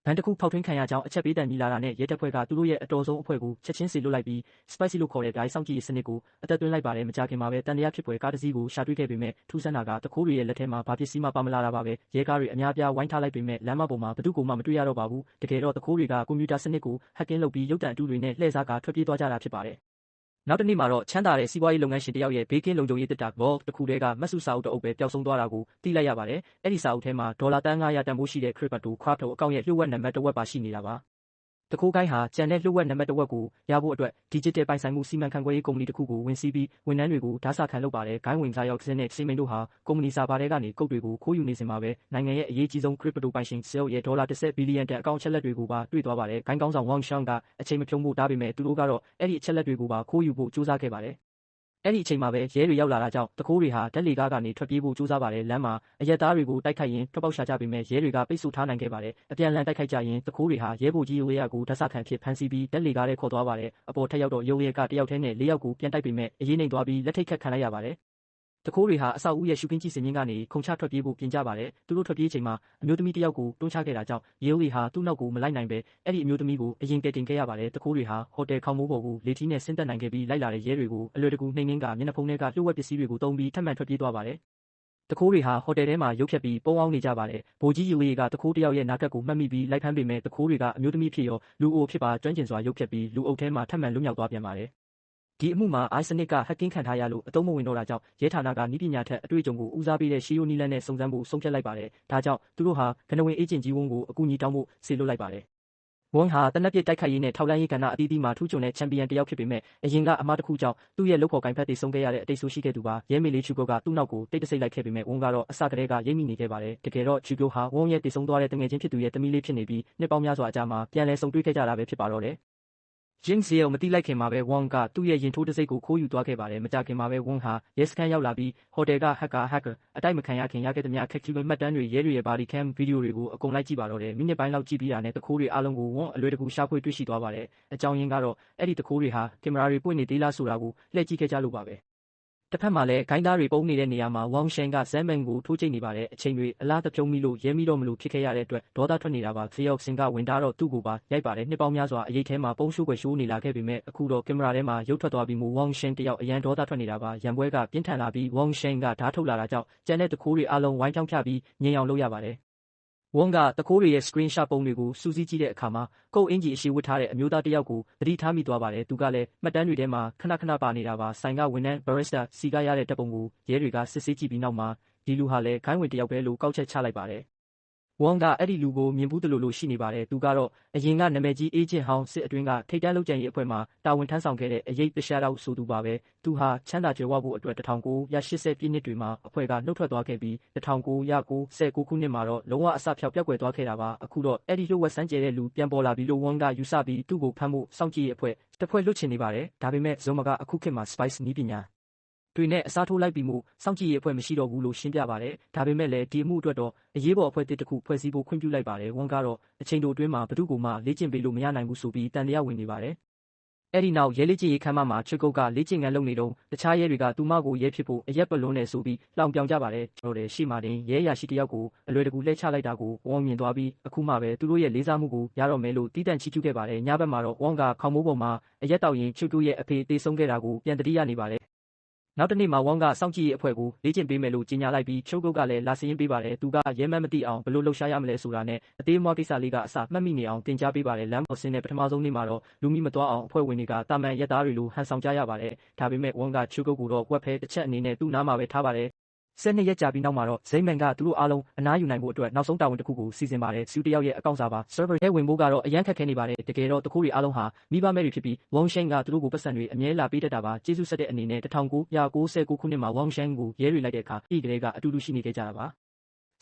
ဘန်တစ်ခုဖောက်ထွင်းခံရကြောင်းအချက်ပေးတံမြည်လာတာနဲ့ရဲတပ်ဖွဲ့ကသူတို့ရဲ့အတော်ဆုံးအဖွဲ့ကိုချက်ချင်းစေလွတ်လိုက်ပြီး Spicy လို့ခေါ်တဲ့ဓာတ်စောင့်ကြည့်ရေးစနစ်ကိုအသက်သွင်းလိုက်ပါတယ်မကြာခင်မှာပဲတန်တရားဖြစ်ပွဲကားတစ်စီးကိုရှာတွေ့ခဲ့ပေမဲ့ထူးဆန်းတာကတခိုးတွေရဲ့လက်ထဲမှာဘာပစ္စည်းမှပါမလာတာပါပဲရဲကားတွေအများပြားဝိုင်းထားလိုက်ပေမဲ့လမ်းမပေါ်မှာဘသူကိုမှမတွေ့ရတော့ပါဘူးတကယ်တော့တခိုးတွေကကွန်ပျူတာစနစ်ကိုဟက်ကင်းလုပ်ပြီးရုပ်တံအတုတွေနဲ့လှည့်စားကာထွက်ပြေးသွားကြတာဖြစ်ပါတယ်နောက်တစ်နေ့မှာတော့ချမ်းသာတဲ့စီးပွားရေးလုပ်ငန်းရှင်တယောက်ရဲ့ဘေးကင်းလုံခြုံရေးတစ်တာ Vault တစ်ခုတည်းကမတ်စုစာအုပ်တအုပ်ပဲပျောက်ဆုံးသွားတာကိုသိလိုက်ရပါတယ်။အဲ့ဒီစာအုပ်ထဲမှာဒေါ်လာတန်း900တန်ဖိုးရှိတဲ့ Crypto Crypto အကောင့်ရဲ့လျှို့ဝှက်နံပါတ်တစ်ဝက်ပါရှိနေတာပါ။တခိုးကိုင်းဟာကျန်တဲ့လျှို့ဝှက်နံပါတ်တစ်ဝက်ကိုရဖို့အတွက် Digital ပိုင်ဆိုင်မှုစီမံခန့်ခွဲရေးကုမ္ပဏီတစ်ခုကိုဝင်စီးပြီးဝန်ထမ်းတွေကိုဓာတ်စာခံလုပ်ပါတယ်။ဂိုင်းဝင်စားရောက်စင်းနဲ့စိမ့်မိန်တို့ဟာကုမ္ပဏီစာပါထဲကနေကုတ်တွေကိုခိုးယူနေစင်မှာပဲနိုင်ငံရဲ့အရေးကြီးဆုံး Crypto ပိုင်ရှင် Sale ရဲ့ဒေါ်လာ10ဘီလီယံတန်အကောင့်အချက်လက်တွေကိုပါတွေ့သွားပါတယ်။ဂိုင်းကောင်းဆောင် Wang Sheng ကအချိန်မဖြုံးဖို့တားပေမဲ့သူတို့ကတော့အဲ့ဒီအချက်လက်တွေကိုပါခိုးယူဖို့ကြိုးစားခဲ့ပါတယ်အဲ့ဒီအချိန်မှာပဲရဲတွေရောက်လာတာကြောင့်တခိုးတွေဟာဓာတ်လေကားကနေထွက်ပြေးဖို့ကြိုးစားပါတယ်လမ်းမှာအရက်သားတွေကိုတိုက်ခိုက်ရင်ထွက်ပေါက်ရှာကြပေမဲ့ရဲတွေကပိတ်ဆို့ထားနိုင်ခဲ့ပါတယ်အပြန်အလှန်တိုက်ခိုက်ကြရင်တခိုးတွေဟာရဲဗိုလ်ကြီးရုံးရဲကိုဓာတ်စခန်းဖြစ်ဖမ်းဆီးပြီးဓာတ်လေကားထဲခေါ်သွားပါတယ်အပေါ်ထက်ရောက်တော့ရုံးရဲကတယောက်တည်းနဲ့၄ယောက်ကိုပြန်တိုက်ပေမဲ့အရေးနှိမ်သွားပြီးလက်ထိတ်ခတ်ခံလိုက်ရပါတယ်တခိုးတွေဟာအဆောက်အဦရဲ့ရှုခင်းကြည့်စင်မြင့်ကနေခုံချထွက်ပြေးဖို့ပြင်ကြပါတယ်သူတို့ထွက်ပြေးချိန်မှာအမျိုးသမီးတယောက်ကိုတွန်းချခဲ့တာကြောင့်ရဲဦးဟာသူ့နောက်ကိုမလိုက်နိုင်ပဲအဲ့ဒီအမျိုးသမီးကိုအရင်ကယ်တင်ခဲ့ရပါတယ်တခိုးတွေဟာဟိုတယ်ခေါင်မိုးပေါ်ကိုလေထီးနဲ့ဆင်းသက်နိုင်ခဲ့ပြီးလိုက်လာတဲ့ရဲတွေကိုအလွယ်တကူနှိမ်နင်းကမျက်နှာဖုံးထဲကလျှို့ဝှက်ပစ္စည်းတွေကိုတုံးပြီးထပ်မံထွက်ပြေးသွားပါတယ်တခိုးတွေဟာဟိုတယ်ထဲမှာရုပ်ဖြတ်ပြီးပုံအောင်နေကြပါတယ်ဗိုလ်ကြီးယူရီကတခိုးတယောက်ရဲ့နာကတ်ကိုမှတ်မိပြီးလိုက်ဖမ်းပေမဲ့တခိုးတွေကအမျိုးသမီးဖြစ်ရောလူအိုဖြစ်ပါကျွမ်းကျင်စွာရုပ်ဖြတ်ပြီးလူအုပ်ထဲမှာထပ်မံလွတ်မြောက်သွားပြန်ပါတယ်ဒီအမှုမှာအိုင်စနစ်ကဟက်ကင်းခံထားရလို့အတုံးမဝင်တော့တာကြောင့်ရဲဌာနကနည်းပညာထက်အတွေ့အကြုံကိုဦးစားပေးတဲ့ရှီယိုနီလန်နဲ့စုံစမ်းဖို့ဆုံးဖြတ်လိုက်ပါတယ်ဒါကြောင့်သူတို့ဟာကနဝင်အေဂျင့်ကြီးဝန်းကိုအကူအညီတောင်းဖို့စေလွှတ်လိုက်ပါတယ်ဝမ်ဟာတနက်ပြစ်တိုက်ခိုက်ရေးနဲ့ထောက်လှမ်းရေးကဏ္ဍအသီးသီးမှာထူးချွန်တဲ့ချန်ပီယံတယောက်ဖြစ်ပေမဲ့အရင်ကအမှားတစ်ခုကြောင့်သူ့ရဲ့လုပ်ဖော်ကိုင်ဖက်တွေဆုံးခဲ့ရတဲ့အတိတ်ဆိုးရှိခဲ့သူပါရဲမေလေးချူကိုကသူ့နောက်ကိုတိတ်တဆိတ်လိုက်ခဲ့ပေမဲ့ဝမ်ကတော့အစကတည်းကရိပ်မိနေခဲ့ပါတယ်တကယ်တော့ချူကိုဟာဝမ်ရဲ့တည်ဆုံးသွားတဲ့တငယ်ချင်းဖြစ်သူရဲ့သမီးလေးဖြစ်နေပြီးနှစ်ပေါင်းများစွာအကြာမှာပြန်လည်ဆုံတွေ့ခဲ့ကြတာပဲဖြစ်ပါတော့တယ်ဂျင်းဇီယိုမတိလိုက်ခင်မှာပဲဝမ်ကသူ့ရဲ့ရင်ထိုးတစိမ့်ကိုခိုးယူသွားခဲ့ပါတယ်မကြခင်မှာပဲဝမ်ဟာရဲစခန်းရောက်လာပြီးဟိုတယ်ကဟက်ကာအတိုက်မခံရခင်ရခဲ့သမျှခက်ခူမှတ်တမ်းတွေရဲတွေရဲ့ဘာဒီကမ်ဗီဒီယိုတွေကိုအကုန်လိုက်ကြည့်ပါတော့တယ်မိနစ်ပိုင်းလောက်ကြည့်ပြီးတာနဲ့တခိုးတွေအားလုံးကိုဝမ်အလွယ်တကူရှာဖွေတွေ့ရှိသွားပါတယ်အကြောင်းရင်းကတော့အဲ့ဒီတခိုးတွေဟာကင်မရာတွေပွင့်နေသေးလားဆိုတာကိုလှည့်ကြည့်ခဲ့ကြလို့ပါပဲတစ်ဖက်မှာလည်းဂိုင်းသားတွေပုံနေတဲ့နေရာမှာဝမ်ရှန်ကဇမ်မန်ကိုထိုးကျိတ်နေပါတယ်အချိန်တွေအလားတပြုံးမိလို့ရဲမိတော့မလို့ဖြစ်ခဲ့ရတဲ့အတွက်ဒေါသထွက်နေတာပါဖေယောက်စင်ကဝင်တာတော့သူ့ကိုပါရိုက်ပါတယ်နှစ်ပေါင်းများစွာအရေးထဲမှာပုံးရှိုးွယ်ရှိုးနေလာခဲ့ပေမဲ့အခုတော့ကင်မရာထဲမှာရုပ်ထွက်သွားပြီးမို့ဝမ်ရှန်တယောက်အရန်ဒေါသထွက်နေတာပါရံပွဲကပြင်းထန်လာပြီးဝမ်ရှန်ကဓာတ်ထုတ်လာတာကြောင့်ကျန်တဲ့တခိုးတွေအားလုံးဝိုင်းဖြောင်းဖြပြီးငြိမ်အောင်လုပ်ရပါတယ်ဝမ်ကတခိုးတွေရဲ့ screen shot ပုံတွေကိုစူးစီးကြည့်တဲ့အခါမှာကုတ်အင်ဂျီအရှိဝတ်ထားတဲ့အမျိုးသားတယောက်ကိုသတိထားမိသွားပါတယ်သူကလည်းမှတ်တမ်းတွေထဲမှာခဏပါနေတာပါဆိုင်ကဝန်ထမ်း barista စီကရတဲ့တပ်ပုံကိုရဲတွေကစစ်ဆေးကြည့်ပြီးနောက်မှာဒီလူဟာလည်းခိုင်းဝင်တယောက်ပဲလို့ကောက်ချက်ချလိုက်ပါတယ်ဝမ်ကအဲ့ဒီလူကိုမြင်ဘူးတလို့ရှိနေပါတယ်သူကတော့အရင်ကနာမည်ကြီးအေဂျင့်ဟောင်းစစ်အတွင်းကထိပ်တန်းလုပ်ကြံရေးအဖွဲ့မှာတာဝန်ထမ်းဆောင်ခဲ့တဲ့အရေးတရှားတော့ဆိုသူပါပဲသူဟာချမ်းသာကြွယ်ဝဖို့အတွက်1980ပြည့်နှစ်တွေမှာအဖွဲ့ကနှုတ်ထွက်သွားခဲ့ပြီး1999ခုနှစ်မှာတော့လုံးဝအစဖျောက်ပျောက်ကွယ်သွားခဲ့တာပါအခုတော့အဲ့ဒီလှုပ်ဝက်စမ်းကျဲတဲ့လူပြန်ပေါ်လာပြီလို့ဝမ်ကယူဆပြီးသူ့ကိုဖမ်းဖို့စောင့်ကြည့်ရေးအဖွဲ့တစ်ဖွဲ့လွတ်ချင်နေပါတယ်ဒါပေမဲ့ဇုံမကအခုခေတ်မှာ Spice နည်းပညာတွေနဲ့အစားထိုးလိုက်ပြီးမို့စောင့်ကြည့်ရေးအဖွဲ့မရှိတော့ဘူးလို့ရှင်းပြပါတယ်ဒါပေမဲ့လည်းဒီအမှုအတွက်တော့အရေးပေါ်အဖွဲ့တစ်ခုဖွဲ့စည်းဖို့ခွင့်ပြုလိုက်ပါတယ်ဝမ်ကတော့အချိန်တိုအတွင်းမှာဘသူ့ကိုမှလေ့ကျင့်ပေးလို့မရနိုင်ဘူးဆိုပြီးတန်တရားဝင်နေပါတယ်အဲ့ဒီနောက်ရဲလေ့ကျင့်ရေးခန်းမမှာချွတ်ကုတ်ကလေ့ကျင့်ခန်းလုပ်နေတော့တခြားရဲတွေကသူမကိုရဲဖြစ်ဖို့အရက်ပလွန်းနေဆိုပြီးလောင်ပြောင်ကြပါတယ်ကျွန်တော်လည်းရှေ့မှာတင်ရဲရရှိတယောက်ကိုအလွယ်တကူလှည့်ချလိုက်တာကိုဝမ်မြင်သွားပြီးအခုမှပဲသူတို့ရဲ့လေးစားမှုကိုရတော့မယ်လို့တီးတန့်ချီးကျူးခဲ့ပါတယ်ညဘက်မှာတော့ဝမ်ကခေါင်းမိုးပေါ်မှာအရက်တောက်ရင်ချွတ်တို့ရဲ့အဖေတေဆုံးခဲ့တာကိုပြန်တတိယနေပါတယ်နောက်တစ်နေ့မှာဝမ်ကစောင့်ကြည့်ရေးအဖွဲ့ကိုလေ့ကျင့်ပေးမယ်လို့ကြေညာလိုက်ပြီးချုပ်ကုတ်ကလည်းလာစရင်ပေးပါတယ်သူကရဲမှန်းမသိအောင်ဘလို့လှုပ်ရှားရမလဲဆိုတာနဲ့အသေးအမွှားကိစ္စလေးကအစမှတ်မိနေအောင်တင်ကြားပေးပါတယ်လမ်းပေါ်ဆင်းတဲ့ပထမဆုံးနေ့မှာတော့လူမိမသွားအောင်အဖွဲ့ဝင်တွေကတာမန်ရက်သားတွေလိုဟန်ဆောင်ကြရပါတယ်ဒါပေမဲ့ဝမ်ကချုပ်ကုတ်ကိုတော့ဝက်ဖဲတစ်ချက်အနေနဲ့သူ့နားမှာပဲထားပါတယ်12ရက်ကြာပြီးနောက်မှာတော့ဇိမ့်မန်ကသူတို့အားလုံးအနားယူနိုင်ဖို့အတွက်နောက်ဆုံးတာဝန်တစ်ခုကိုစီစဉ်ပါတယ်စီတယောက်ရဲ့အကောင့်စာပါ server ထဲဝင်ဖို့ကတော့အရန်ခက်ခဲနေပါတယ်တကယ်တော့တခိုးတွေအားလုံးဟာမိဘမဲ့တွေဖြစ်ပြီးဝမ်ရှန်ကသူတို့ကိုပတ်စံတွေအမြဲလာပေးတတ်တာပါကျေးဇူးဆက်တဲ့အနေနဲ့1999ခုနှစ်မှာဝမ်ရှန်ကိုရဲတွေလိုက်တဲ့အခါဤကလေးကအတူတူရှိနေခဲ့ကြတာပါ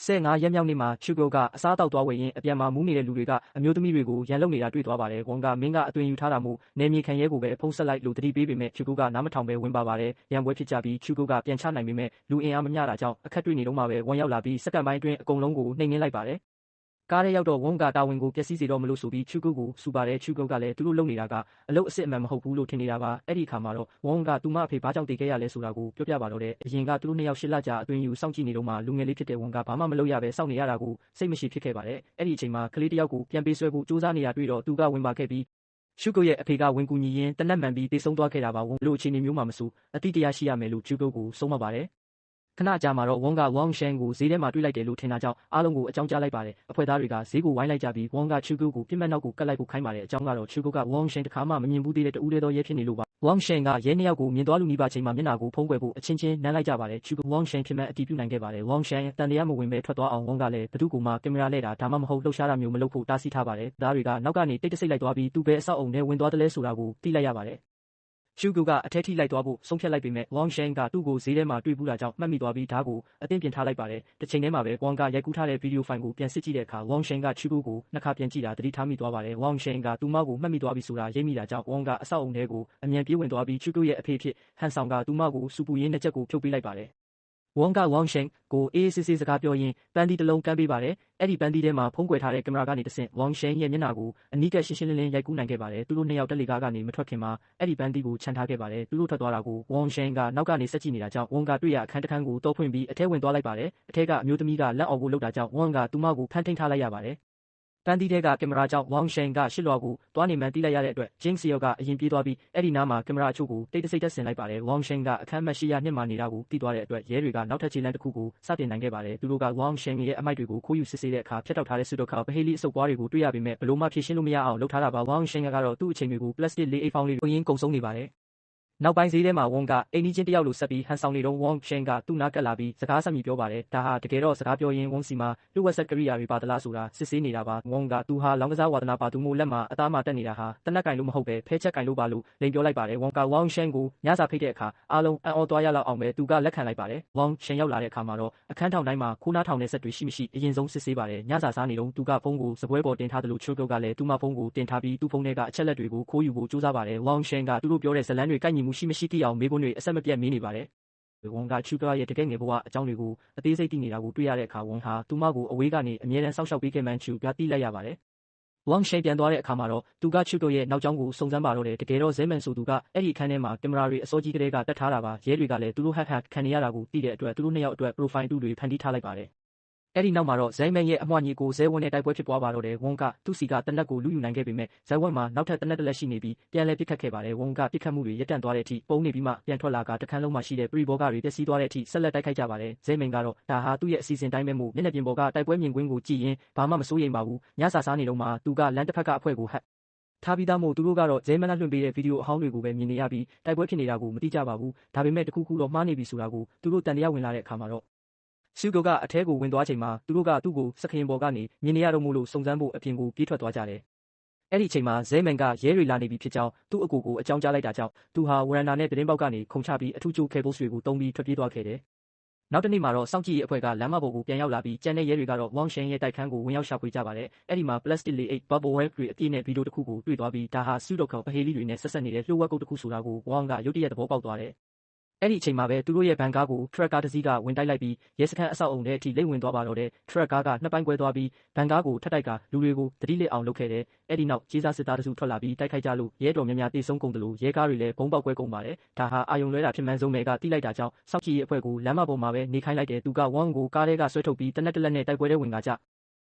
15ရက်မြောက်နေ့မှာချူကိုကအစားတောက်သွားဝယ်ရင်အပြန်မှာမူးနေတဲ့လူတွေကအမျိုးသမီးတွေကိုရန်လုပ်နေတာတွေ့သွားပါတယ်ဝမ်ကမင်းကအသွင်ယူထားတာမို့နေမြေခံရဲကိုပဲဖုံးဆက်လိုက်လို့တတိပေးပေမဲ့ချူကိုကနားမထောင်ပဲဝင်ပါပါတယ်ရန်ပွဲဖြစ်ကြပြီးချူကိုကပြန်ချနိုင်ပေမဲ့လူအင်အားမမျှတာကြောင့်အခက်တွေ့နေတော့မှပဲဝမ်ရောက်လာပြီးစက္ကန့်ပိုင်းအတွင်းအကုန်လုံးကိုနှိမ်နင်းလိုက်ပါတယ် ကားထဲရောက်တော့ဝုန်းကတာဝန်ကိုပျက်စီးစေတော့မလို့ဆိုပြီးချူကုတ်ကိုစူပါတယ်ချူကုတ်ကလည်းသူတို့လုံနေတာကအလုပ်အစစ်အမှန်မဟုတ်ဘူးလို့ထင်နေတာပါအဲ့ဒီအခါမှာတော့ဝုန်းကသူမအဖေဘာကြောင့်တည်ခဲ့ရလဲဆိုတာကိုပြောပြပါတော့တယ်အရင်ကသူတို့နှစ်ယောက်ရှစ်လကြာအတွင်းယူစောင့်ကြည့်နေတော့မှလူငယ်လေးဖြစ်တဲ့ဝုန်းကဘာမှမလုပ်ရပဲစောင့်နေရတာကိုစိတ်မရှိဖြစ်ခဲ့ပါတယ်အဲ့ဒီအချိန်မှာကလေးတစ်ယောက်ကိုပြန်ပေးဆွဲဖို့စူးစမ်းနေတာတွေ့တော့သူကဝင်ပါခဲ့ပြီးရှုကုတ်ရဲ့အဖေကဝင်ကူညီရင်းတနက်မှန်ပြီးတေဆုံးသွားခဲ့တာပါဝုန်းလို့အခြေအနေမျိုးမှမစိုးအတိတရားရှိရမယ်လို့ရှုကုတ်ကိုဆုံးမပါတယ်ခဏကြာမှာတော့ဝုန်းကဝမ်ရှန်ကိုဈေးထဲမှာတွေ့လိုက်တယ်လို့ထင်တာကြောင့်အားလုံးကိုအကြောင်းကြားလိုက်ပါတယ်အဖွဲ့သားတွေကဈေးကိုဝိုင်းလိုက်ကြပြီးဝုန်းကချူကုတ်ကိုပြစ်မှတ်နောက်ကိုကတ်လိုက်ဖို့ခိုင်းပါတယ်အကြောင်းကတော့ချူကုတ်ကဝမ်ရှန်တစ်ခါမှမမြင်ဘူးသေးတဲ့တူးသေးသောရဲဖြစ်နေလို့ပါဝမ်ရှန်ကရဲနှစ်ယောက်ကိုမြင်သွားလူနီးပါးချိန်မှာမျက်နှာကိုဖုံးကွယ်ဖို့အချင်းချင်းနမ်းလိုက်ကြပါတယ်ချူကုတ်ဝမ်ရှန်ဖြစ်မှအတီးပြုနိုင်ခဲ့ပါတယ်ဝမ်ရှန်တန်တရားမဝင်ပဲထွက်သွားအောင်ဝုန်းကလည်းဘသူ့ကိုမှကင်မရာလဲတာဒါမှမဟုတ်လှုပ်ရှားတာမျိုးမလုပ်ဖို့တားဆီးထားပါတယ်သားတွေကနောက်ကနေတိတ်တဆိတ်လိုက်သွားပြီးသူပဲအဆောက်အုံထဲဝင်သွားတယ်လဲဆိုတာကိုသိလိုက်ရပါတယ်ရှုကုတ်ကအထဲထိလိုက်သွားဖို့ဆုံးဖြတ်လိုက်ပေမဲ့ဝမ်ရှန်ကသူ့ကိုဈေးထဲမှာတွေ့ဘူးတာကြောင့်မှတ်မိသွားပြီးဓာတ်ကိုအသင့်ပြင်ထားလိုက်ပါတယ်။တစ်ချိန်တည်းမှာပဲဝမ်ကရိုက်ကူးထားတဲ့ဗီဒီယိုဖိုင်ကိုပြန်စစ်ကြည့်တဲ့အခါဝမ်ရှန်ကချူကုတ်ကိုနှစ်ခါပြန်ကြည့်တာသတိထားမိသွားပါတယ်။ဝမ်ရှန်ကသူမကိုမှတ်မိသွားပြီဆိုတာရိပ်မိတာကြောင့်ဝမ်ကအဆောက်အုံထဲကိုအမြန်ပြေးဝင်သွားပြီးချူကုတ်ရဲ့အဖေဖြစ်ဟန်ဆောင်ကသူမကိုစူပူရင်းနှစ်ချက်ကိုဖြုတ်ပေးလိုက်ပါတယ်ဝမ်ကဝမ်ရှန်ကိုအေးဆေးဆေးစကားပြောရင်းပန်းသီးတစ်လုံးကမ်းပေးပါတယ်။အဲ့ဒီပန်းသီးထဲမှာဖုံးကွယ်ထားတဲ့ကင်မရာကနေတဆင့်ဝမ်ရှန်ရဲ့မျက်နှာကိုအနီးကပ်ရှင်းရှင်းလင်းလင်းရိုက်ကူးနိုင်ခဲ့ပါတယ်။သူတို့နှစ်ယောက်တက်လေကားကနေမထွက်ခင်မှာအဲ့ဒီပန်းသီးကိုခြံထားခဲ့ပါတယ်။သူတို့ထွက်သွားတာကိုဝမ်ရှန်ကနောက်ကနေဆက်ကြည့်နေတာကြောင့်ဝမ်ကတွေ့ရအခန်းတစ်ခန်းကိုတောဖွင့်ပြီးအထဲဝင်သွားလိုက်ပါတယ်။အထဲကအမျိုးသမီးကလက်အော်ကိုလှုပ်တာကြောင့်ဝမ်ကသူမကိုဖမ်းထိန်ထားလိုက်ရပါတယ်။ပန်းသီးထဲကကင်မရာကြောင့်ဝမ်ရှန်ကရှစ်လွှာကိုသွားနေမှန်းသိလိုက်ရတဲ့အတွက်ဂျင်းစီယောကအရင်ပြေးသွားပြီးအဲ့ဒီနားမှာကင်မရာအချို့ကိုတိတ်တဆိတ်တက်ဆင်လိုက်ပါတယ်ဝမ်ရှန်ကအခန်းမှတ်800မှာနေတာကိုသိသွားတဲ့အတွက်ရဲတွေကနောက်ထပ်ခြေလှမ်းတစ်ခုကိုစတင်နိုင်ခဲ့ပါတယ်သူတို့ကဝမ်ရှန်ရဲ့အမိုက်တွေကိုခိုးယူစစ်ဆေးတဲ့အခါဖျက်တောက်ထားတဲ့စုဒုက္ခပဟေးလီအစုပ်ပွားတွေကိုတွေ့ရပေမဲ့ဘလို့မှဖြေရှင်းလို့မရအောင်လုပ်ထားတာပါဝမ်ရှန်ကတော့သူ့အချိန်တွေကိုပလတ်စတစ်လေးအိတ်ဖောင်းလေးတွေရင်းကုန်ဆုံးနေပါတယ်နောက်ပိုင်းဈေးထဲမှာဝမ်ကအိမ်နီးချင်းတယောက်လိုဆက်ပြီးဟန်ဆောင်နေတော့ဝမ်ရှန်ကသူ့နားကပ်လာပြီးစကားဆက်မိပြောပါတယ်ဒါဟာတကယ်တော့စကားပြောရင်းဝမ်စီမှာလူ့ဝက်ဆက်ကရိယာတွေပါသလားဆိုတာစစ်ဆေးနေတာပါဝမ်ကသူဟာလောင်းကစားဝါသနာပါသူမို့လက်မှာအသားမှတက်နေတာဟာတနက်ကင်လို့မဟုတ်ပဲဖဲချက်ကင်လို့ပါလို့လိန်ပြောလိုက်ပါတယ်ဝမ်ကဝမ်ရှန်ကိုညစာဖိတ်တဲ့အခါအားလုံးအံ့ဩသွားရလောက်အောင်ပဲသူကလက်ခံလိုက်ပါတယ်ဝမ်ရှန်ရောက်လာတဲ့အခါမှာတော့အခန်းထောင်တိုင်းမှာခိုးနားထောင်တဲ့ဆက်တွေရှိမရှိအရင်ဆုံးစစ်ဆေးပါတယ်ညစာစားနေတော့သူကဖုန်းကိုစပွဲပေါ်တင်ထားတယ်လို့ချိုးကုတ်ကလည်းသူမဖုန်းကိုတင်ထားပြီးသူ့ဖုန်းထဲကအချက်လက်တွေကိုခိုးယူဖို့ကြိုးစားပါတယ်ဝမ်ရှန်ကသူတို့ပြောတဲ့ဇလန်းတွေကိုက်ညီမှုရှိမရှိသိအောင်မေးခွန်းတွေအဆက်မပြတ်မေးနေပါတယ်ဝမ်ကချူကာရဲ့တကယ်ငယ်ဘဝအကြောင်းတွေကိုအသေးစိတ်သိနေတာကိုတွေ့ရတဲ့အခါဝမ်ဟာသူမကိုအဝေးကနေအမြဲတမ်းစောင့်ရှောက်ပေးခဲ့မှန်းချူကသိလိုက်ရပါတယ်ဝမ်ရှန်ပြန်သွားတဲ့အခါမှာတော့သူကချူတိုရဲ့နောက်ကျောင်းကိုစုံစမ်းပါတော့တယ်တကယ်တော့ဇဲမန်ဆိုသူကအဲ့ဒီအခန်းထဲမှာကင်မရာတွေအစောကြီးကလေးကတက်ထားတာပါရဲတွေကလည်းသူတို့ဟက်ခံနေရတာကိုသိတဲ့အတွက်သူတို့နှစ်ယောက်အတွက် profile တူတွေဖန်တီးထားလိုက်ပါတယ်အဲ့ဒီနောက်မှာတော့ဇိုင်းမန်ရဲ့အမွှာညီကိုဇဲဝန်းနဲ့တိုက်ပွဲဖြစ်ပွားပါတော့တယ်ဝမ်ကသူ့စီကတနက်ကိုလူယူနိုင်ခဲ့ပေမဲ့ဇိုင်းဝန်းမှာနောက်ထပ်တနက်တစ်လက်ရှိနေပြီးပြန်လဲပစ်ခတ်ခဲ့ပါတယ်ဝမ်ကပစ်ခတ်မှုတွေရပ်တန့်သွားတဲ့အထိပုံနေပြီးမှပြန်ထွက်လာကတခန်းလုံးမှာရှိတဲ့ပရိဘောဂတွေပျက်စီးသွားတဲ့အထိဆက်လက်တိုက်ခိုက်ကြပါတယ်ဇိုင်းမန်ကတော့ဒါဟာသူ့ရဲ့အစီအစဉ်တိုင်းပဲမို့မျက်နှာပြင်ပေါ်ကတိုက်ပွဲမြင်ကွင်းကိုကြည့်ရင်ဘာမှမစိုးရိမ်ပါဘူးညစာစားနေတော့မှသူကလမ်းတစ်ဖက်ကအဖွဲ့ကိုဟတ်ထားပြီးသားမို့သူတို့ကတော့ဇဲမန်လွှင့်ပေးတဲ့ဗီဒီယိုအဟောင်းတွေကိုပဲမြင်နေရပြီးတိုက်ပွဲဖြစ်နေတာကိုမသိကြပါဘူးဒါပေမဲ့တခုခုတော့မှားနေပြီဆိုတာကိုသူတို့တန်တရားဝင်လာတဲ့အခါမှာတော့ရှုကုတ်ကအထဲကိုဝင်သွားချိန်မှာသူတို့ကသူ့ကိုစခရင်ပေါ်ကနေမြင်နေရတော့မို့လို့စုံစမ်းဖို့အပြင်ကိုပြေးထွက်သွားကြတယ်။အဲ့ဒီအချိန်မှာဇဲမန်ကရဲတွေလာနေပြီဖြစ်ကြောင်းသူ့အကိုကိုအကြောင်းကြားလိုက်တာကြောင့်သူဟာဝရန်ဒါနဲ့သတင်းပေါက်ကနေခုန်ချပြီးအထူးကျိုးခဲပိုးတွေကိုတုံးပြီးထွက်ပြေးသွားခဲ့တယ်။နောက်တစ်နေ့မှာတော့စောင့်ကြည့်ရေးအဖွဲ့ကလမ်းမပေါ်ကိုပြန်ရောက်လာပြီးကြံတဲ့ရဲတွေကတော့ဝမ်ရှန်ရဲ့တိုက်ခန်းကိုဝင်ရောက်ရှာဖွေကြပါတယ်။အဲ့ဒီမှာပလတ်စတစ်လေးအိတ်ဘဘဝဲတွေအပြည့်နဲ့ဗီဒီယိုတစ်ခုကိုတွေ့သွားပြီးဒါဟာစုဒုက္ခပဟေးလီတွေနဲ့ဆက်ဆက်နေတဲ့လှုပ်ဝက်ကုတ်တစ်ခုဆိုတာကိုဝမ်ကရုတ်တရက်သဘောပေါက်သွားတယ်။အဲ့ဒီအချိန်မှာပဲသူတို့ရဲ့ဘန်ကားကိုထရက်ကားတစ်စီးကဝင်တိုက်လိုက်ပြီးရဲစခန်းအဆောက်အုံထဲအထိလိမ့်ဝင်သွားပါတော့တယ်ထရက်ကားကနှစ်ပိုင်းကွဲသွားပြီးဘန်ကားကိုထပ်တိုက်ကလူတွေကိုတတိလစ်အောင်လုပ်ခဲ့တယ်အဲ့ဒီနောက်ကြီးစားစစ်သားတစုထွက်လာပြီးတိုက်ခိုက်ကြလို့ရဲတော်များများတေဆုံးကုန်တယ်လို့ရဲကားတွေလည်းဘုံပေါက်ကွဲကုန်ပါတယ်ဒါဟာအာယုံလွဲတာဖြစ်မှန်းဆုံးပဲကတိလိုက်တာကြောင့်စောက်ချီရဲ့အဖွဲ့ကိုလမ်းမပေါ်မှာပဲနေခိုင်းလိုက်တယ်သူကဝမ်ကိုကားထဲကဆွဲထုတ်ပြီးတနက်တလက်နဲ့တိုက်ပွဲထဲဝင်က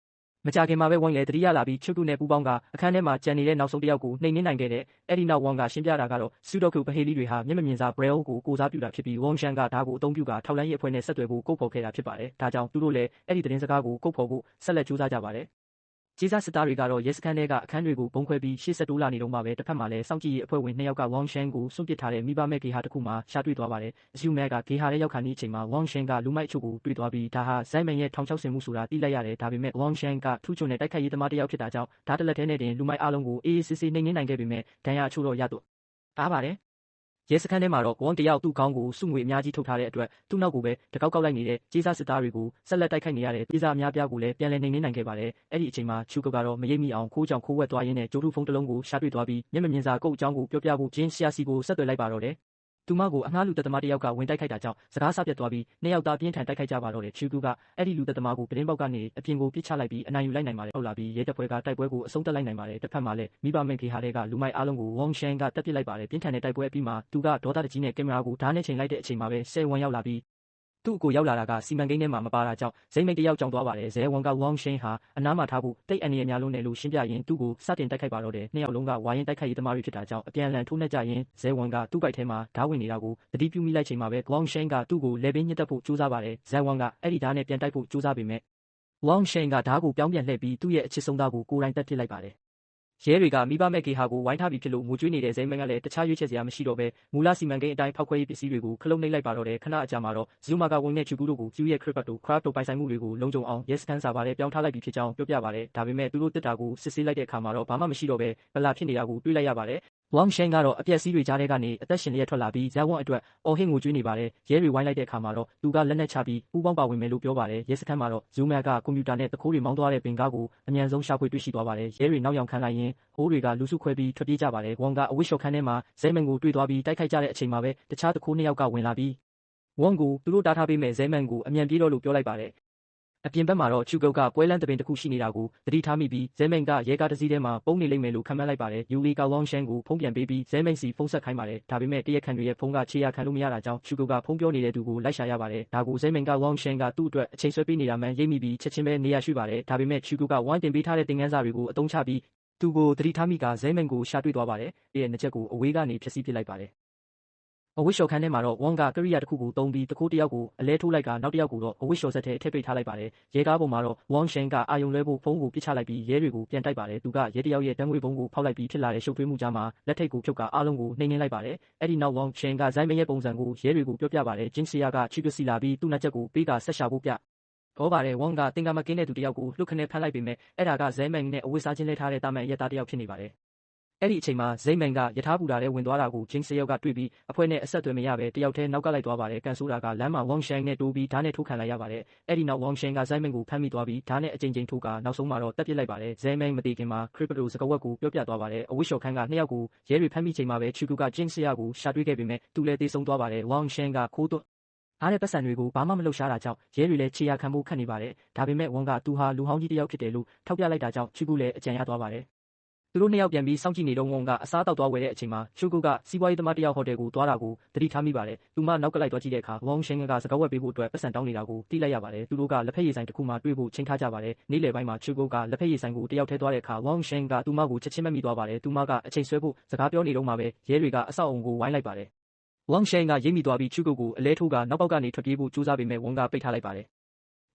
ြမကြခင်မှာပဲဝမ်လည်းတတိယလာပြီးချွတ်ကုနဲ့ပူပေါင်းကအခန်းထဲမှာကြံနေတဲ့နောက်ဆုံးတစ်ယောက်ကိုနှိမ်နင်းနိုင်ခဲ့တဲ့အဲ့ဒီနောက်ဝမ်ကရှင်းပြတာကတော့စုဒုက္ခပဟေးလီတွေဟာမျက်မမြင်စာဘရဲအိုကိုစားပြုတာဖြစ်ပြီးဝမ်ရှန်ကဒါကိုအသုံးပြုကထောက်လန်းရေးအဖွဲ့နဲ့ဆက်သွယ်ဖို့ကုတ်ဖော်ခဲ့တာဖြစ်ပါတယ်ဒါကြောင့်သူတို့လည်းအဲ့ဒီသတင်းစကားကိုကုတ်ဖော်ဖို့ဆက်လက်ကြိုးစားကြပါတယ်ကြီးစားစစ်သားတွေကတော့ရဲစခန်းထဲကအခန်းတွေကိုဘုံခွဲပြီးရှေ့ဆက်တိုးလာနေတော့မှပဲတစ်ဖက်မှာလည်းစောင့်ကြည့်ရေးအဖွဲ့ဝင်2ယောက်ကဝမ်ရှန်ကိုစွန့်ပစ်ထားတဲ့မိဘမဲ့ဂေဟာတစ်ခုမှာရှာတွေ့သွားပါတယ်အယူမဲကဂေဟာထဲရောက်ခါနေအချိန်မှာဝမ်ရှန်ကလူမိုက်အချို့ကိုတွေ့သွားပြီးဒါဟာဇိုင်းမန်ရဲ့ထောင်ချောက်ဆင်မှုဆိုတာသိလိုက်ရတယ်ဒါပေမဲ့ဝမ်ရှန်ကထူးချွန်တဲ့တိုက်ခိုက်ရေးသမားတစ်ယောက်ဖြစ်တာကြောင့်ဓာတ်တလက်ထဲနဲ့တင်လူမိုက်အားလုံးကိုအေးအေးဆေးဆေးနှိမ်နင်းနိုင်ခဲ့ပေမဲ့ဒဏ်ရာအချို့တော့ရတော့အားပါတယ်ရဲစခန်းထဲမှာတော့ဝမ်တယောက်သူ့ခေါင်းကိုစုငွေအများကြီးထုတ်ထားတဲ့အတွက်သူ့နောက်ကိုပဲတကောက်ကောက်လိုက်နေတဲ့ကြီးစားစစ်သားတွေကိုဆက်လက်တိုက်ခိုက်နေရတဲ့ပြည်စားအများပြားကိုလည်းပြန်လည်နှိမ်နင်းနိုင်ခဲ့ပါတယ်အဲ့ဒီအချိန်မှာချူကုတ်ကတော့မရိပ်မိအောင်ခိုးကြောင်ခိုးဝက်သွားရင်းနဲ့ဂျိုးတူဖုန်းတစ်လုံးကိုရှာတွေ့သွားပြီးမျက်မမြင်စာကုတ်အကြောင်းကိုပြောပြဖို့ဂျင်းဆီယာစီကိုဆက်သွယ်လိုက်ပါတော့တယ် သူမကိုအငှားလူသက်သမားတစ်ယောက်ကဝင်တိုက်ခိုက်တာကြောင့်စကားစပြတ်သွားပြီးနှစ်ယောက်သားအပြင်းထန်တိုက်ခိုက်ကြပါတော့တယ်ချူကူကအဲ့ဒီလူသက်သမားကိုပြတင်းပေါက်ကနေအပြင်ကိုပစ်ချလိုက်ပြီးအနိုင်ယူလိုက်နိုင်ပါတယ်ဟုတ်လာပြီးရဲတပ်ဖွဲ့ကတိုက်ပွဲကိုအဆုံးသတ်လိုက်နိုင်ပါတယ်တစ်ဖက်မှာလည်းမိဘမိတ်ခေဟာတဲ့ကလူမိုက်အားလုံးကိုဝမ်ရှန်ကတက်ပစ်လိုက်ပါတယ်ပြင်းထန်တဲ့တိုက်ပွဲအပြီးမှာသူကဒေါသတကြီးနဲ့ကင်မရာကိုဓာတ်နဲ့ချိန်လိုက်တဲ့အချိန်မှာပဲဆယ်ဝန်ရောက်လာပြီးသူ့အကိုရောက်လာတာကစီမံကိန်းထဲမှာမပါတာကြောင့်ဇိမ်းမိတ်တယောက်ကြောင်သွားပါတယ်ဇဲဝန်ကဝမ်ရှင်းဟာအနားမှာထားဖို့တိတ်အန်ရများလုံးနဲ့လို့ရှင်းပြရင်သူ့ကိုစတင်တိုက်ခိုက်ပါတော့တယ်နှစ်ယောက်လုံးကဝါရင်တိုက်ခိုက်ရေးသမားတွေဖြစ်တာကြောင့်အပြန်အလှန်ထိုးနှက်ကြရင်ဇဲဝန်ကသူ့ပိုက်ထဲမှာဓာတ်ဝင်နေတာကိုသတိပြုမိလိုက်ချိန်မှာပဲဝမ်ရှင်းကသူ့ကိုလေပင်ညှစ်တက်ဖို့ကြိုးစားပါတယ်ဇဲဝန်ကအဲ့ဒီဓာတ်နဲ့ပြန်တိုက်ဖို့ကြိုးစားပေမဲ့ဝမ်ရှင်းကဓာတ်ကိုပြောင်းပြန်လှည့်ပြီးသူ့ရဲ့အချစ်ဆုံးသားကိုကိုယ်တိုင်တက်ပစ်လိုက်ပါတယ်ရဲတွေကမိဘမဲ့ကေဟာကိုဝိုင်းထားပြီးဖြစ်လို့ငိုကြွေးနေတဲ့ဇိမ်းမန်ကလည်းတခြားရွေးချယ်စရာမရှိတော့ပဲမူလစီမံကိန်းအတိုင်းဖောက်ခွဲရေးပစ္စည်းတွေကိုခလုတ်နှိပ်လိုက်ပါတော့တယ်ခဏအကြာမှာတော့ဇူမာကဝင်တဲ့ချူကူတို့ကိုကျူရဲ့ခရစ်ပတ်တို့ခရပ်တို့ပိုင်ဆိုင်မှုတွေကိုလုံခြုံအောင်ရဲစခန်းစာပါတဲ့ပြောင်းထားလိုက်ပြီးဖြစ်ကြောင်းပြောပြပါတယ်ဒါပေမဲ့သူတို့တစ်တာကိုစစ်ဆေးလိုက်တဲ့အခါမှာတော့ဘာမှမရှိတော့ပဲဗလာဖြစ်နေတာကိုတွေးလိုက်ရပါတယ်ဝမ်ရှန်ကတော့အပြက်စီးတွေကြားထဲကနေအသက်ရှင်လျက်ထွက်လာပြီးဇာဝွန်အတွက်အော်ဟစ်ငိုကြွေးနေပါတယ်ရဲတွေဝိုင်းလိုက်တဲ့အခါမှာတော့သူကလက်နက်ချပြီးပူးပေါင်းပါဝင်မယ်လို့ပြောပါတယ်ရဲစခန်းမှာတော့ဇူမာကကွန်ပျူတာနဲ့တခိုးတွေမောင်းသွားတဲ့ပင်ကားကိုအမြန်ဆုံးရှာဖွေတွေ့ရှိသွားပါတယ်ရဲတွေနောက်ယောင်ခံလိုက်ရင်ဟိုးတွေကလူစုခွဲပြီးထွက်ပြေးကြပါတယ်ဝမ်ကအဝစ်လျှော်ခန်းထဲမှာဇဲမန်ကိုတွေ့သွားပြီးတိုက်ခိုက်ကြတဲ့အချိန်မှာပဲတခြားတခိုးနှစ်ယောက်ကဝင်လာပြီးဝမ်ကိုသူတို့တားထားပေးမဲ့ဇဲမန်ကိုအမြန်ပြေးတော့လို့ပြောလိုက်ပါတယ်အပြင်ဘက်မှာတော့ချူကုတ်ကပွဲလန်းတပင်တစ်ခုရှိနေတာကိုသတိထားမိပြီးဇဲမိန်ကရဲကားတစ်စီးထဲမှာပုံနေလိမ့်မယ်လို့ခန့်မှန်းလိုက်ပါတယ်ယူလီကဝမ်ရှန်ကိုဖုန်းပြန်ပေးပြီးဇဲမိန်စီဖုန်းဆက်ခိုင်းပါတယ်ဒါပေမဲ့တရက်ခန့်တွေရဲ့ဖုန်းကခြေရခံလို့မရတာကြောင့်ချူကုတ်ကဖုန်းပြောနေတဲ့သူကိုလိုက်ရှာရပါတယ်ဒါကိုဇဲမိန်ကဝမ်ရှန်ကသူ့အတွက်အချိန်ဆွဲပေးနေတာမှန်ရိပ်မိပြီးချက်ချင်းပဲနေရာရွှေ့ပါတယ်ဒါပေမဲ့ချူကုတ်ကဝိုင်းတင်ပေးထားတဲ့သင်ခန်းစာတွေကိုအသုံးချပြီးသူကိုသတိထားမိကဇဲမိန်ကိုရှာတွေ့သွားပါတယ်။ရဲ့နှစ်ချက်ကိုအဝေးကနေဖျက်ဆီးပစ်လိုက်ပါတယ်။အဝစ်လျှော်ခန်းထဲမှာတော့ဝမ်ကကရိယာတစ်ခုကိုသုံးပြီးတခိုးတစ်ယောက်ကိုအလဲထိုးလိုက်ကနောက်တစ်ယောက်ကိုတော့အဝစ်လျှော်ဆက်ထဲထည့်ပိတ်ထားလိုက်ပါတယ်။ရဲကားပေါ်မှာတော့ဝမ်ရှန်ကအာယုံလွဲဖို့ဖုန်းကိုပစ်ချလိုက်ပြီးရဲတွေကိုပြန်တိုက်ပါတယ်။သူကရဲတစ်ယောက်ရဲ့တန်းငွေပုံကိုဖောက်လိုက်ပြီးဖြစ်လာတဲ့ရှုပ်ထွေးမှုကြားမှာလက်ထိတ်ကိုဖြုတ်ကအားလုံးကိုနှိမ်နင်းလိုက်ပါတယ်။အဲ့ဒီနောက်ဝမ်ရှန်ကဇိုင်းမရဲ့ပုံစံကိုရဲတွေကိုပြောပြပါတယ်။ဂျင်းစီယာကချီပစီလာပြီးသူ့နှက်ချက်ကိုပေးတာဆက်ရှာဖို့ပြတော့ပါတယ်ဝမ်ကတင်ကမကင်းတဲ့သူတစ်ယောက်ကိုလှုပ်ခနဲဖမ်းလိုက်ပေမဲ့အဲ့ဒါကဇဲမန်နဲ့အဝစ်စားချင်းလဲထားတဲ့တာမန်ရက်သားတစ်ယောက်ဖြစ်နေပါတယ်အဲ့ဒီအချိန်မှာဇိမန်ကယထာဘူတာထဲဝင်သွားတာကိုဂျင်းစယောက်ကတွေ့ပြီးအဖွဲနဲ့အဆက်အသွယ်မရပဲတယောက်တည်းနောက်ကလိုက်သွားပါတယ်ကန်ဆိုးတာကလမ်းမှာဝမ်ရှန်နဲ့တိုးပြီးဓာတ်နဲ့ထိုးခံလိုက်ရပါတယ်အဲ့ဒီနောက်ဝမ်ရှန်ကဇိမန်ကိုဖမ်းမိသွားပြီးဓာတ်နဲ့အကြိမ်ကြိမ်ထိုးကနောက်ဆုံးမှာတော့တက်ပစ်လိုက်ပါတယ်ဇိမန်မတည်ခင်မှာခရစ်ပတိုစကဝက်ကိုပြောပြသွားပါတယ်အဝစ်လျှော်ခန်းကနှစ်ယောက်ကိုရဲတွေဖမ်းမိချိန်မှာပဲချူကူကဂျင်းစယောက်ကိုရှာတွေ့ခဲ့ပေမဲ့သူလည်းသေဆုံးသွားပါတယ်ဝမ်ရှန်ကခိုးသွအားတဲ့ပတ်စံတွေကိုဘာမှမလုပ်ရှားတာကြောင့်ရဲတွေလည်းခြေရခံဖို့ခက်နေပါတယ်ဒါပေမဲ့ဝမ်ကသူဟာလူဟောင်းကြီးတစ်ယောက်ဖြစ်တယ်လို့ထောက်ပြလိုက်တာကြောင့်ချူကူလည်းအကြံရသွားပါတယ်သူတို့နှစ်ယောက်ပြန်ပြီးစောင့်ကြည့်နေတော့ဝမ်ကအစားတောက်သွားဝယ်တဲ့အချိန်မှာချူကူကစီးပွားရေးသမားတစ်ယောက်ဟိုတယ်ကိုသွားတာကိုသတိထားမိပါတယ်။သူမနောက်ကလိုက်သွားကြည့်တဲ့အခါဝမ်ရှင်းကစကားဝက်ပေးဖို့အတွက်ပတ်စံတောင်းနေတာကိုသိလိုက်ရပါတယ်။သူတို့ကလက်ဖက်ရည်ဆိုင်တစ်ခုမှတွေ့ဖို့ချိန်ထားကြပါတယ်။နေ့လယ်ပိုင်းမှာချူကူကလက်ဖက်ရည်ဆိုင်ကိုတယောက်ထဲသွားတဲ့အခါဝမ်ရှင်းကသူမကိုချက်ချင်းမမိသွားပါတယ်။သူမကအချိန်ဆွဲဖို့စကားပြောနေတော့မှပဲရဲတွေကအဆောက်အုံကိုဝိုင်းလိုက်ပါတယ်။ဝမ်ရှင်းကရိပ်မိသွားပြီးချူကူကိုအလဲထိုးကနောက်ပေါက်ကနေထွက်ပြေးဖို့ကြိုးစားပေမဲ့ဝမ်ကပိတ်ထားလိုက်ပါတယ်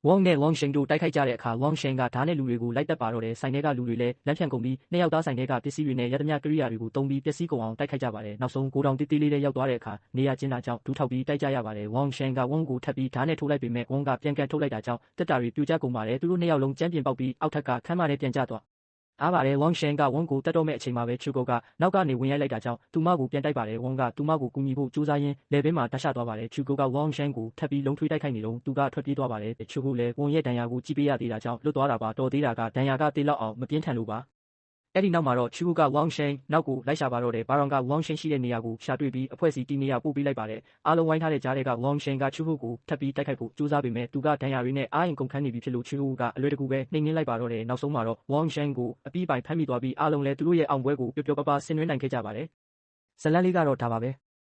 ဝမ်နဲ့ဝမ်ရှန်တို့တိုက်ခိုက်ကြတဲ့အခါဝမ်ရှန်ကဓာတ်နဲ့လူတွေကိုလိုက်တက်ပါတော့တယ်ဆိုင်ထဲကလူတွေလည်းလမ်းဖြန့်ကုန်ပြီးနှစ်ယောက်သားဆိုင်ထဲကပစ္စည်းတွေနဲ့ရသမျှကိရိယာတွေကိုတုံးပြီးပျက်စီးကုန်အောင်တိုက်ခိုက်ကြပါတယ်နောက်ဆုံးကိုတောင်တေးသေးလေးနဲ့ရောက်သွားတဲ့အခါနေရာကျင်းတာကြောင့်ဒူးထောက်ပြီးတိုက်ကြရပါတယ်ဝမ်ရှန်ကဝမ်ကိုထပ်ပြီးဓာတ်နဲ့ထိုးလိုက်ပေမဲ့ဝမ်ကပြန်ကန်ထုတ်လိုက်တာကြောင့်တက်တာတွေပြိုကျကုန်ပါတယ်သူတို့နှစ်ယောက်လုံးကြမ်းပြင်ပေါက်ပြီးအောက်ထက်ကခမ်းမထဲပြန်ကျသွားအားပါတယ်ဝမ်ရှန်ကဝမ်ကိုတတ်တော့မဲ့အချိန်မှာပဲချူကုတ်ကနောက်ကနေဝင်ရိုက်လိုက်တာကြောင့်သူမကိုပြန်တိုက်ပါတယ်ဝမ်ကသူမကိုကူညီဖို့ကြိုးစားရင်းလေဘင်းမှာတတ်ရှသွားပါတယ်ချူကုတ်ကဝမ်ရှန်ကိုထပ်ပြီးလုံးထွေးတိုက်ခိုက်နေတော့သူကထွက်ပြေးသွားပါတယ်ချူကုတ်လည်းဝမ်ရဲ့ဒဏ်ရာကိုကြည့်ပေးရသေးတာကြောင့်လွတ်သွားတာပါတော်သေးတာကဒဏ်ရာကတေးလောက်အောင်မပြင်းထန်လို့ပါအဲ့ဒီနောက်မှာတော့ချူကူကဝမ်ရှန်နောက်ကိုလိုက်ရှာပါတော့တယ်ဘာရောင်ကဝမ်ရှန်ရှိတဲ့နေရာကိုရှာတွေ့ပြီးအဖွဲ့စီတီနေရာပို့ပေးလိုက်ပါတယ်အားလုံးဝိုင်းထားတဲ့ကြားထဲကဝမ်ရှန်ကချူကူကိုထပ်ပြီးတိုက်ခိုက်ဖို့ကြိုးစားပေမဲ့သူကဒဏ်ရာတွေနဲ့အားရင်ကုန်ခန်းနေပြီဖြစ်လို့ချူကူကအလွယ်တကူပဲနှိမ်နင်းလိုက်ပါတော့တယ်နောက်ဆုံးမှာတော့ဝမ်ရှန်ကိုအပြီးပိုင်ဖမ်းမိသွားပြီးအားလုံးလည်းသူတို့ရဲ့အောင်ပွဲကိုပျော်ပျော်ပါပါဆင်နွှဲနိုင်ခဲ့ကြပါတယ်ဇလန်လေးကတော့ဒါပါပဲ